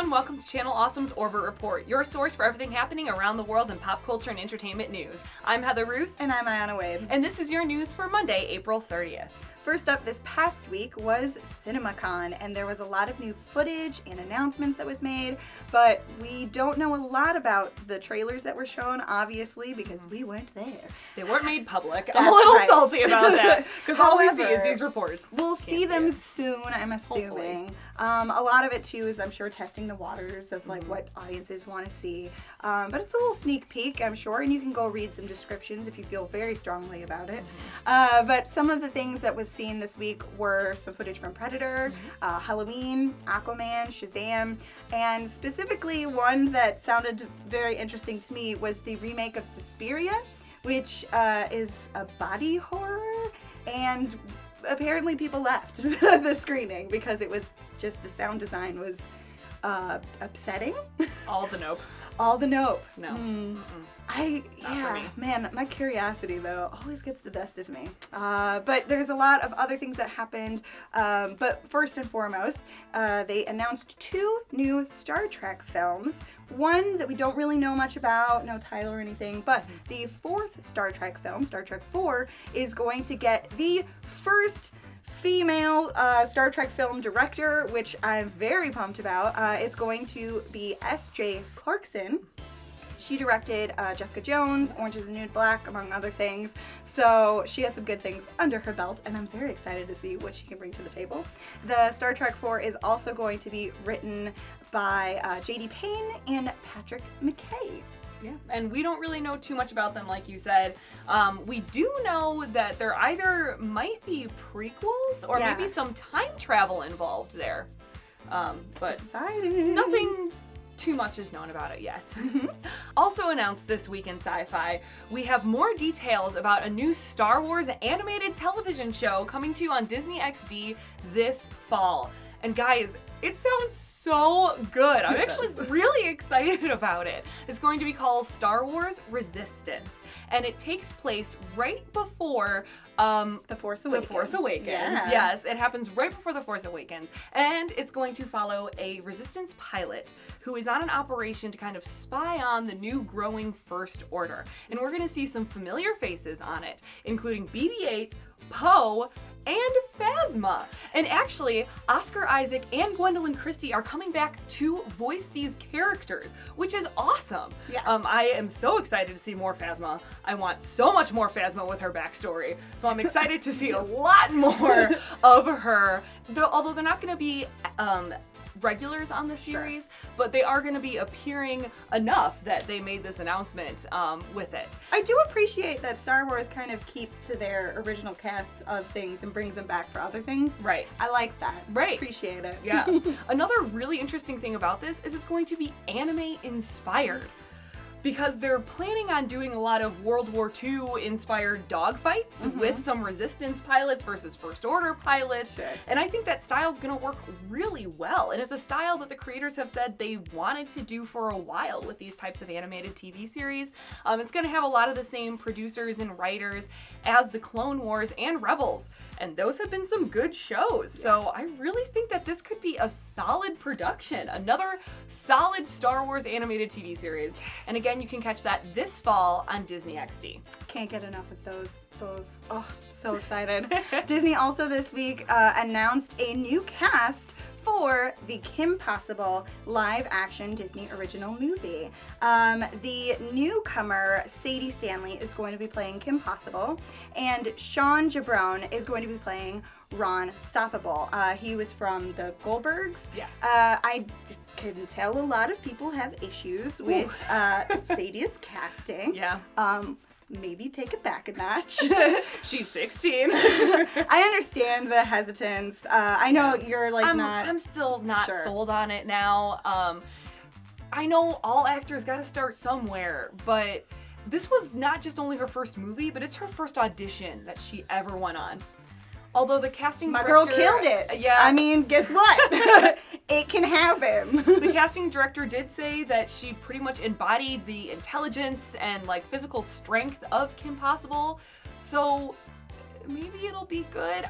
and welcome to Channel Awesome's Orbit Report, your source for everything happening around the world in pop culture and entertainment news. I'm Heather Roos. And I'm Aiyanna Wade. And this is your news for Monday, April 30th. First up this past week was CinemaCon, and there was a lot of new footage and announcements that was made, but we don't know a lot about the trailers that were shown, obviously, because we weren't there. They weren't made public. I'm a little salty about that, because all we see is these reports. We'll see them soon, I'm assuming. A lot of it, too, is I'm sure testing the waters of like what audiences want to see. But it's a little sneak peek, I'm sure, and you can go read some descriptions if you feel very strongly about it. But some of the things that was seen this week were some footage from Predator, Halloween, Aquaman, Shazam, and specifically one that sounded very interesting to me was the remake of Suspiria, which is a body horror, and apparently people left the screening because it was just the sound design was upsetting. All the nope. All the nope. No. For me. Man, my curiosity though always gets the best of me. But there's a lot of other things that happened. But first and foremost, they announced 2 new Star Trek films. One that we don't really know much about, no title or anything, but the 4th Star Trek film, Star Trek 4, is going to get the first female Star Trek film director, which I'm very pumped about. It's going to be S.J. Clarkson. She directed Jessica Jones, Orange is the New Black, among other things. So she has some good things under her belt, and I'm very excited to see what she can bring to the table. The Star Trek 4 is also going to be written by J.D. Payne and Patrick McKay. Yeah, and we don't really know too much about them, like you said. We do know that there either might be prequels or maybe some time travel involved there. But exciting. Nothing too much is known about it yet. Also announced this week in sci-fi, we have more details about a new Star Wars animated television show coming to you on Disney XD this fall. And guys, it sounds so good. I'm actually really excited about it. It's going to be called Star Wars Resistance, and it takes place right before The Force Awakens. The Force Awakens. Yeah. Yes, it happens right before The Force Awakens, and it's going to follow a Resistance pilot who is on an operation to kind of spy on the new growing First Order. And we're going to see some familiar faces on it, including BB-8, Poe, and Phasma. And actually, Oscar Isaac and Gwendolyn Christie are coming back to voice these characters, which is awesome. Yeah. I am so excited to see more Phasma. I want so much more Phasma with her backstory. So I'm excited to see a lot more of her. Although they're not going to be regulars on the series, but they are going to be appearing enough that they made this announcement with it. I do appreciate that Star Wars kind of keeps to their original casts of things and brings them back for other things. Right. I like that. Right. Appreciate it. Yeah. Another really interesting thing about this is it's going to be anime inspired, because they're planning on doing a lot of World War II inspired dogfights with some Resistance pilots versus First Order pilots. Sure. And I think that style's gonna work really well. And it's a style that the creators have said they wanted to do for a while with these types of animated TV series. It's gonna have a lot of the same producers and writers as the Clone Wars and Rebels. And those have been some good shows. Yeah. So I really think that this could be a solid production. Another solid Star Wars animated TV series. And again, you can catch that this fall on Disney XD. Can't get enough of those. Oh, so excited. Disney also this week announced a new cast for the Kim Possible live-action Disney original movie. The newcomer, Sadie Stanley, is going to be playing Kim Possible, and Sean Gibron is going to be playing Ron Stoppable. He was from the Goldbergs. Yes. I can tell a lot of people have issues with Sadie's casting. Yeah. Maybe take it back a notch. She's 16. I understand the hesitance. I know you're like I'm still not sold on it now. I know all actors got to start somewhere, but this was not just only her first movie, but it's her first audition that she ever went on. Although the casting director... My girl killed it. Yeah. I mean, guess what? It can happen. The casting director did say that she pretty much embodied the intelligence and like physical strength of Kim Possible. So maybe it'll be good.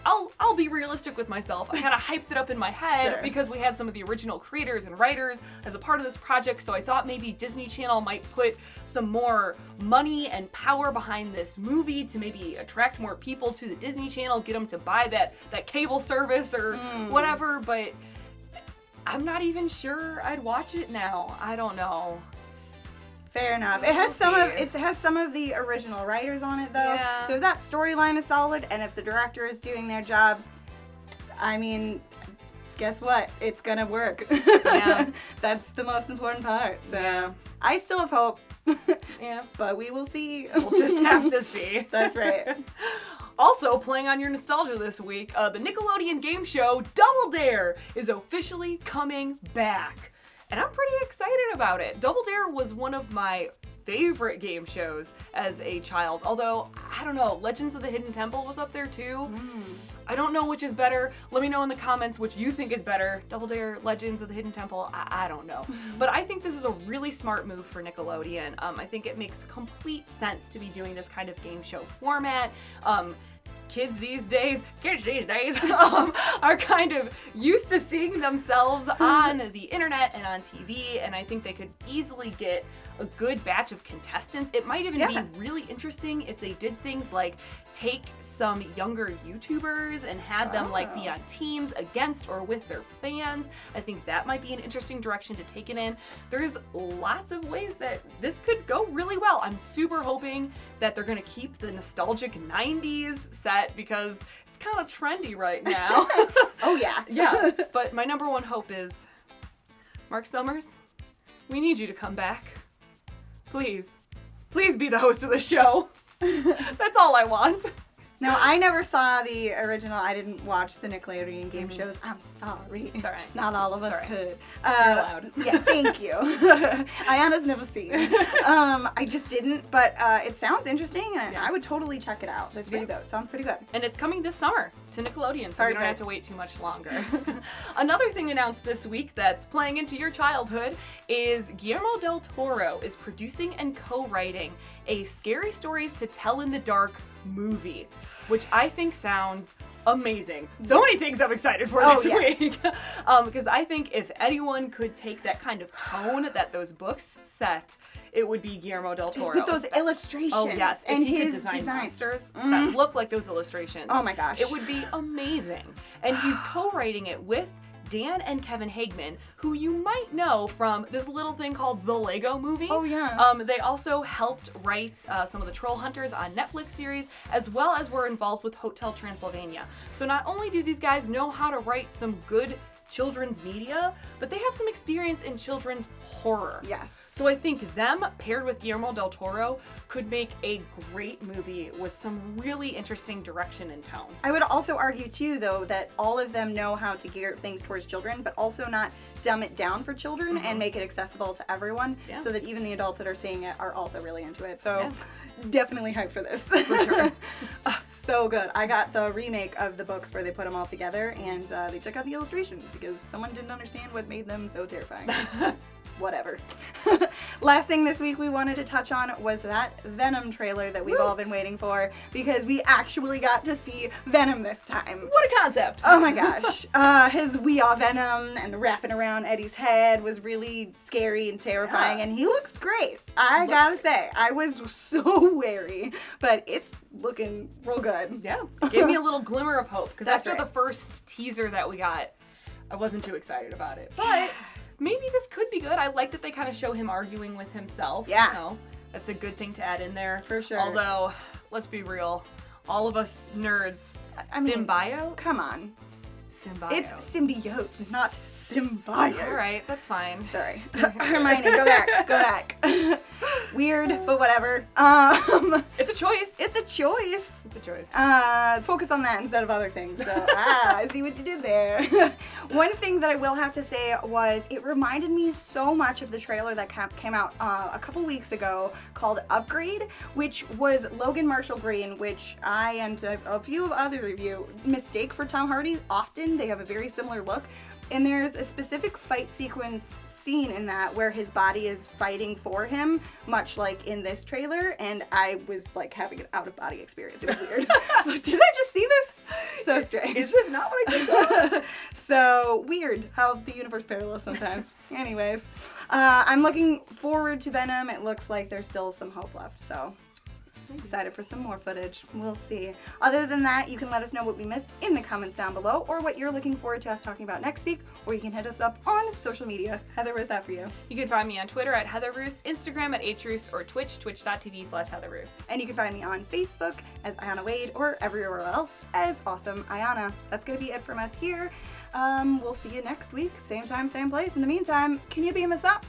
I'll be realistic with myself. I kind of hyped it up in my head because we had some of the original creators and writers as a part of this project, so I thought maybe Disney Channel might put some more money and power behind this movie to maybe attract more people to the Disney Channel, get them to buy that cable service or whatever, but I'm not even sure I'd watch it now. I don't know. Fair enough. It has some of the original writers on it, though. Yeah. So if that storyline is solid, and if the director is doing their job, I mean, guess what? It's gonna work. Yeah. That's the most important part. So Yeah. I still have hope. Yeah. But we will see. We'll just have to see. That's right. Also, playing on your nostalgia this week, the Nickelodeon game show Double Dare is officially coming back. And I'm pretty excited about it. Double Dare was one of my favorite game shows as a child. Although, I don't know, Legends of the Hidden Temple was up there too. I don't know which is better. Let me know in the comments which you think is better. Double Dare, Legends of the Hidden Temple, I don't know. But I think this is a really smart move for Nickelodeon. I think it makes complete sense to be doing this kind of game show format. Kids these days are kind of used to seeing themselves on the internet and on TV, and I think they could easily get a good batch of contestants. It might even be really interesting if they did things like take some younger YouTubers and had them like be on teams against or with their fans. I think that might be an interesting direction to take it in. There's lots of ways that this could go really well. I'm super hoping that they're gonna keep the nostalgic 90s set because it's kind of trendy right now. Oh yeah. Yeah, but my number one hope is Mark Summers, we need you to come back. Please be the host of the show. That's all I want. No, I never saw the original. I didn't watch the Nickelodeon game shows. I'm sorry. It's all right. Not all of us could. You're allowed. Yeah, thank you. Aiyanna's never seen it. I just didn't, but it sounds interesting, and I would totally check it out. This reboot sounds pretty good. And it's coming this summer to Nickelodeon, so you don't have to wait too much longer. Another thing announced this week that's playing into your childhood is Guillermo del Toro is producing and co-writing a Scary Stories to Tell in the Dark movie, which I think sounds amazing. So many things I'm excited for this week. Because I think if anyone could take that kind of tone that those books set, it would be Guillermo del Toro. With those illustrations. Oh yes, and if he his could design design. monsters that look like those illustrations. Oh my gosh. It would be amazing. And he's co-writing it with Dan and Kevin Hageman, who you might know from this little thing called The Lego Movie. Oh, yeah. They also helped write some of the Troll Hunters on Netflix series, as well as were involved with Hotel Transylvania. So not only do these guys know how to write some good children's media, but they have some experience in children's horror. Yes. So I think them paired with Guillermo del Toro could make a great movie with some really interesting direction and tone. I would also argue too, though, that all of them know how to gear things towards children, but also not dumb it down for children and make it accessible to everyone, so that even the adults that are seeing it are also really into it. So definitely hyped for this. For sure. So good. I got the remake of the books where they put them all together, and they took out the illustrations because someone didn't understand what made them so terrifying. Whatever. Last thing this week we wanted to touch on was that Venom trailer that we've all been waiting for, because we actually got to see Venom this time. What a concept! Oh my gosh. His "We Are Venom" and the wrapping around Eddie's head was really scary and terrifying, and he looks great. I gotta say, I was so wary, but it's looking real good. Yeah, gave me a little glimmer of hope, because That's after the first teaser that we got, I wasn't too excited about it. But maybe this could be good. I like that they kind of show him arguing with himself. Yeah. You know, that's a good thing to add in there. For sure. Although, let's be real, all of us nerds, I mean, symbiote? Come on. Symbiote. It's symbiote, not symbiote. All right, that's fine. Sorry. Hermione, go back. Weird, but whatever. It's a choice. It's a choice. It's a choice. Focus on that instead of other things. So, I see what you did there. One thing that I will have to say was it reminded me so much of the trailer that came out a couple weeks ago called Upgrade, which was Logan Marshall Green, which I and a few of other of you mistake for Tom Hardy. Often they have a very similar look. And there's a specific fight sequence scene in that where his body is fighting for him, much like in this trailer, and I was like having an out-of-body experience. It was weird. I was like, did I just see this? So strange. It's just not what I just saw. So weird how the universe parallels sometimes. Anyways, I'm looking forward to Venom. It looks like there's still some hope left, so excited for some more footage. We'll see. Other than that, you can let us know what we missed in the comments down below, or what you're looking forward to us talking about next week, or you can hit us up on social media. Heather, what's that for you? You can find me on Twitter at Heather Roos, Instagram at HRoos, or Twitch, twitch.tv/Heather Roos. And you can find me on Facebook as Aiyanna Wade, or everywhere else as Awesome Aiyanna. That's going to be it from us here. We'll see you next week. Same time, same place. In the meantime, can you beam us up?